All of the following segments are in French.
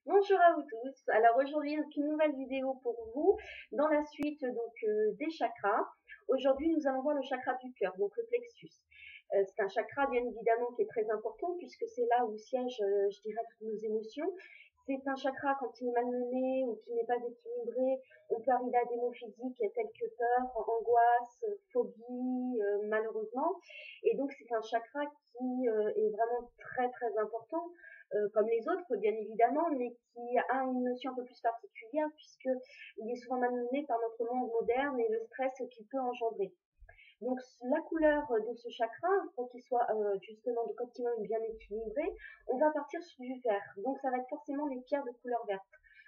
Bonjour à vous tous. Alors aujourd'hui, une nouvelle vidéo pour vous dans la suite des chakras. Aujourd'hui, nous allons voir le chakra du cœur, donc le plexus. C'est un chakra bien évidemment qui est très important puisque c'est là où siègent, je dirais, toutes nos émotions. C'est un chakra quand il est malmené ou qui n'est pas équilibré, on peut arriver à des maux physiques tels que peur, angoisse, phobie, malheureusement. Et donc c'est un chakra qui est vraiment très très important comme les autres bien évidemment, mais qui a une notion un peu plus particulière puisqu'il est souvent malmené par notre monde moderne et le stress qu'il peut engendrer. Donc la couleur de ce chakra, pour qu'il soit justement de optimum bien équilibré, on va partir sur du vert. Donc ça va être forcément les pierres de couleur verte,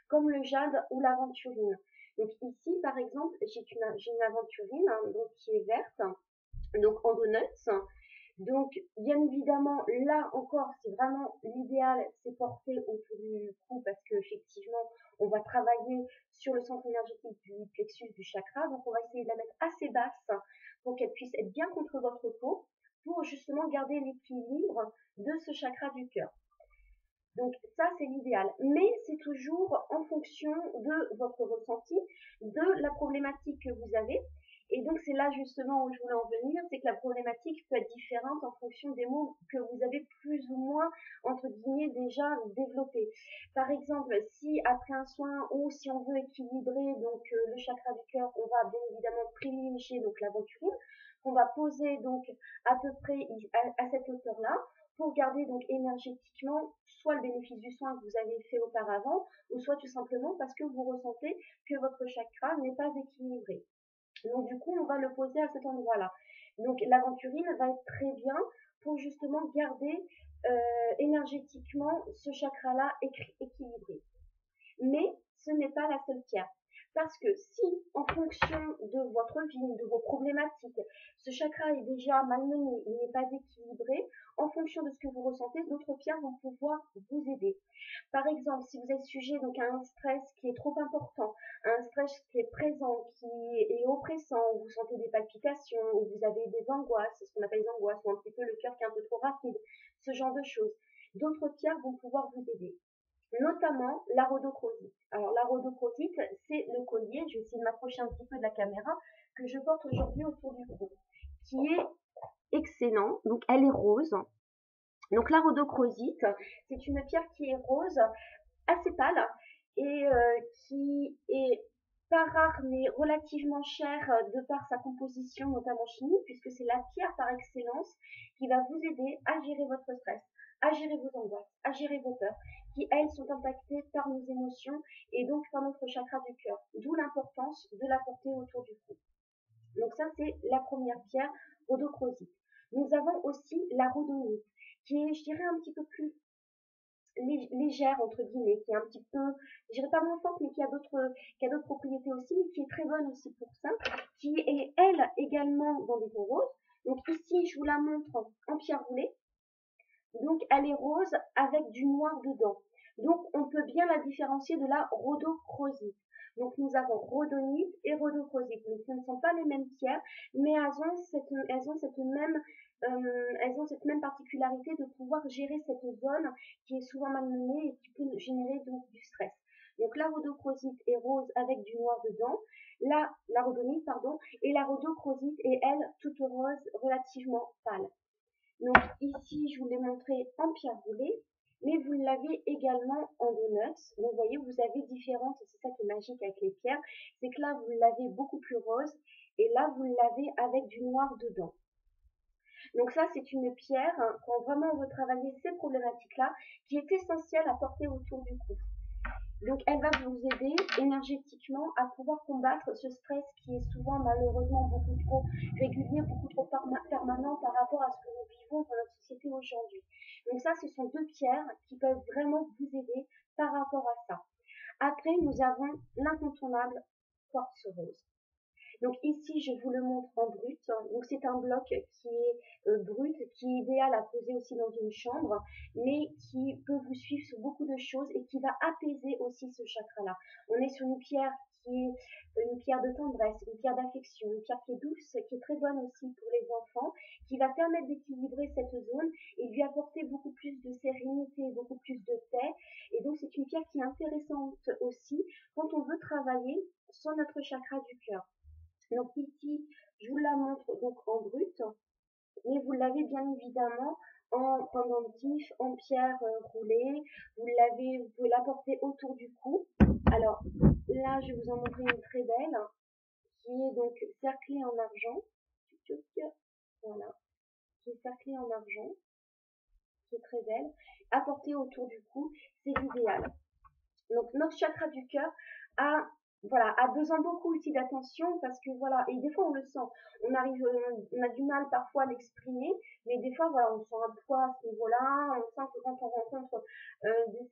comme le jade ou l'aventurine. Donc ici par exemple, j'ai une aventurine donc qui est verte, donc en donuts. Donc, bien évidemment, là encore, c'est vraiment l'idéal, c'est porté autour du cou parce qu'effectivement, on va travailler sur le centre énergétique du plexus du chakra. Donc, on va essayer de la mettre assez basse pour qu'elle puisse être bien contre votre peau pour justement garder l'équilibre de ce chakra du cœur. Donc, ça, c'est l'idéal. Mais c'est toujours en fonction de votre ressenti, de la problématique que vous avez. Et donc c'est là justement où je voulais en venir, c'est que la problématique peut être différente en fonction des mots que vous avez plus ou moins, entre guillemets, déjà développés. Par exemple, si après un soin ou si on veut équilibrer le chakra du cœur, on va bien évidemment privilégier donc l'aventurine, qu'on va poser donc à peu près à cette hauteur-là, pour garder donc énergétiquement soit le bénéfice du soin que vous avez fait auparavant, ou soit tout simplement parce que vous ressentez que votre chakra n'est pas équilibré. Donc du coup, on va le poser à cet endroit-là. Donc l'aventurine va être très bien pour justement garder énergétiquement ce chakra-là équilibré. Mais ce n'est pas la seule pierre. Parce que si, en fonction de votre vie, de vos problématiques, ce chakra est déjà malmené, il n'est pas équilibré, en fonction de ce que vous ressentez, d'autres pierres vont pouvoir vous aider. Par exemple, si vous êtes sujet donc à un stress qui est trop important, un stress qui est présent, qui est oppressant, où vous sentez des palpitations, où vous avez des angoisses, ce qu'on appelle les angoisses, ou un petit peu le cœur qui est un peu trop rapide, ce genre de choses, d'autres pierres vont pouvoir vous aider, notamment la rhodochrosite. Alors la rhodochrosite, c'est le collier, je vais essayer de m'approcher un petit peu de la caméra, que je porte aujourd'hui autour du cou, qui est excellent. Donc elle est rose. Donc la rhodochrosite, c'est une pierre qui est rose, assez pâle, et qui est pas rare mais relativement chère de par sa composition, notamment chimique, puisque c'est la pierre par excellence qui va vous aider à gérer votre stress, à gérer vos angoisses, à gérer vos peurs, qui elles sont impactées par nos émotions et donc par notre chakra du cœur. D'où l'importance de la porter autour du cou. Donc ça, c'est la première pierre rhodochrosite. Nous avons aussi la rhodonite, qui est, je dirais, un petit peu plus légère, entre guillemets, qui est un petit peu, je dirais pas moins forte, mais qui a d'autres propriétés aussi, mais qui est très bonne aussi pour ça, qui est, elle, également dans des tons roses. Donc ici, je vous la montre en pierre roulée. Donc elle est rose avec du noir dedans. Donc on peut bien la différencier de la rhodochrosite. Donc nous avons rhodonite et rhodochrosite. Mais ce ne sont pas les mêmes pierres, mais elles ont cette même particularité de pouvoir gérer cette zone qui est souvent malmenée et qui peut générer donc du stress. Donc la rhodochrosite est rose avec du noir dedans, la rhodonite pardon, et la rhodochrosite est elle toute rose relativement pâle. Donc ici, je vous l'ai montré en pierre roulée, mais vous l'avez également en donuts. Donc vous voyez, vous avez différentes, et c'est ça qui est magique avec les pierres, c'est que là, vous l'avez beaucoup plus rose, et là, vous l'avez avec du noir dedans. Donc ça, c'est une pierre, quand vraiment on veut travailler ces problématiques-là, qui est essentielle à porter autour du cou. Donc elle va vous aider énergétiquement à pouvoir combattre ce stress qui est souvent malheureusement beaucoup trop régulier, beaucoup trop permanent par rapport à ce que nous vivons dans notre société aujourd'hui. Donc ça, ce sont deux pierres qui peuvent vraiment vous aider par rapport à ça. Après, nous avons l'incontournable quartz rose. Donc ici, je vous le montre en brut. Donc c'est un bloc qui est brut, qui est idéal à poser aussi dans une chambre, mais qui peut vous suivre sur beaucoup de choses et qui va apaiser aussi ce chakra-là. On est sur une pierre qui est une pierre de tendresse, une pierre d'affection, une pierre qui est douce, qui est très bonne aussi pour les enfants, qui va permettre d'équilibrer cette zone et lui apporter beaucoup plus de sérénité, beaucoup plus de paix. Et donc c'est une pierre qui est intéressante aussi quand on veut travailler sur notre chakra du cœur. Donc ici, je vous la montre donc en brut, mais vous l'avez bien évidemment en pendentif, en pierre roulée. Vous pouvez la porter autour du cou. Alors là, je vais vous en montrer une très belle, qui est donc cerclée en argent. Voilà, qui est cerclée en argent, qui est très belle. À porter autour du cou, c'est l'idéal. Donc notre chakra du cœur a a besoin beaucoup aussi d'attention parce que voilà, et des fois on le sent, on a du mal parfois à l'exprimer, mais des fois voilà, on sent un poids à ce niveau-là, on sent que quand on rencontre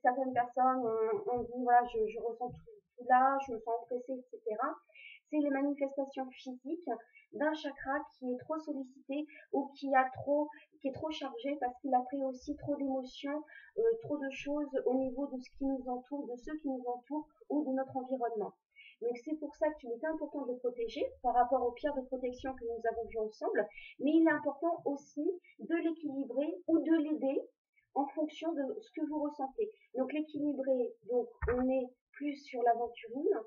certaines personnes, on dit voilà, je ressens tout là, je me sens oppressée, etc. C'est les manifestations physiques d'un chakra qui est trop sollicité ou qui est trop chargé parce qu'il a pris aussi trop d'émotions, trop de choses au niveau de ce qui nous entoure, de ceux qui nous entourent ou de notre environnement. Donc c'est pour ça qu'il est important de le protéger par rapport aux pierres de protection que nous avons vues ensemble, mais il est important aussi de l'équilibrer ou de l'aider en fonction de ce que vous ressentez. Donc l'équilibrer, donc on est plus sur l'aventurine.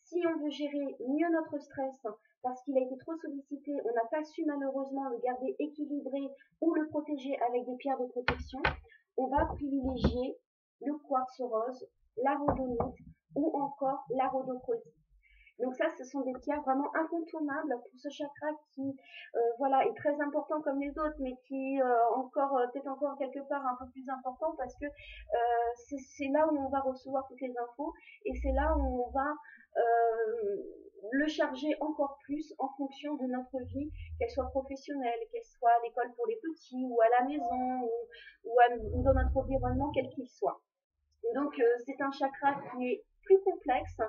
Si on veut gérer mieux notre stress parce qu'il a été trop sollicité, on n'a pas su malheureusement le garder équilibré ou le protéger avec des pierres de protection, on va privilégier le quartz rose, la rhodonite ou encore la rhodochrosite. Donc ça, ce sont des pierres vraiment incontournables pour ce chakra qui, est très important comme les autres, mais qui peut-être encore quelque part un peu plus important parce que c'est là où on va recevoir toutes les infos et c'est là où on va le charger encore plus en fonction de notre vie, qu'elle soit professionnelle, qu'elle soit à l'école pour les petits ou à la maison ou dans notre environnement quel qu'il soit. Donc c'est un chakra qui est plus complexe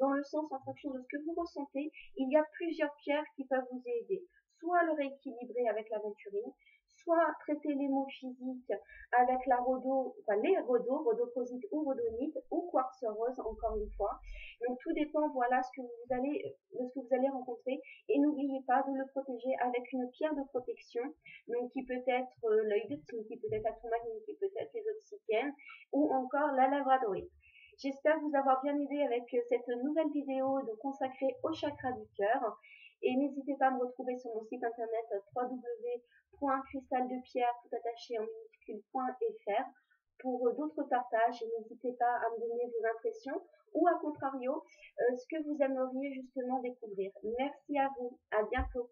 dans le sens en fonction de ce que vous ressentez. Il y a plusieurs pierres qui peuvent vous aider. Soit le rééquilibrer avec l'aventurine, soit traiter les maux physiques avec les rhodochrosite ou rhodonite ou quartz rose encore une fois. Donc tout dépend de ce que vous allez rencontrer et n'oubliez pas de le protéger avec une pierre de protection, donc qui peut être l'œil de cygne, qui peut être la tourmaline, qui peut être les obsidiennes ou encore la labradorite. J'espère vous avoir bien aidé avec cette nouvelle vidéo consacrée au chakra du cœur. Et n'hésitez pas à me retrouver sur mon site internet www.cristaldepierre.fr pour d'autres partages. Et n'hésitez pas à me donner vos impressions ou à contrario ce que vous aimeriez justement découvrir. Merci à vous, à bientôt.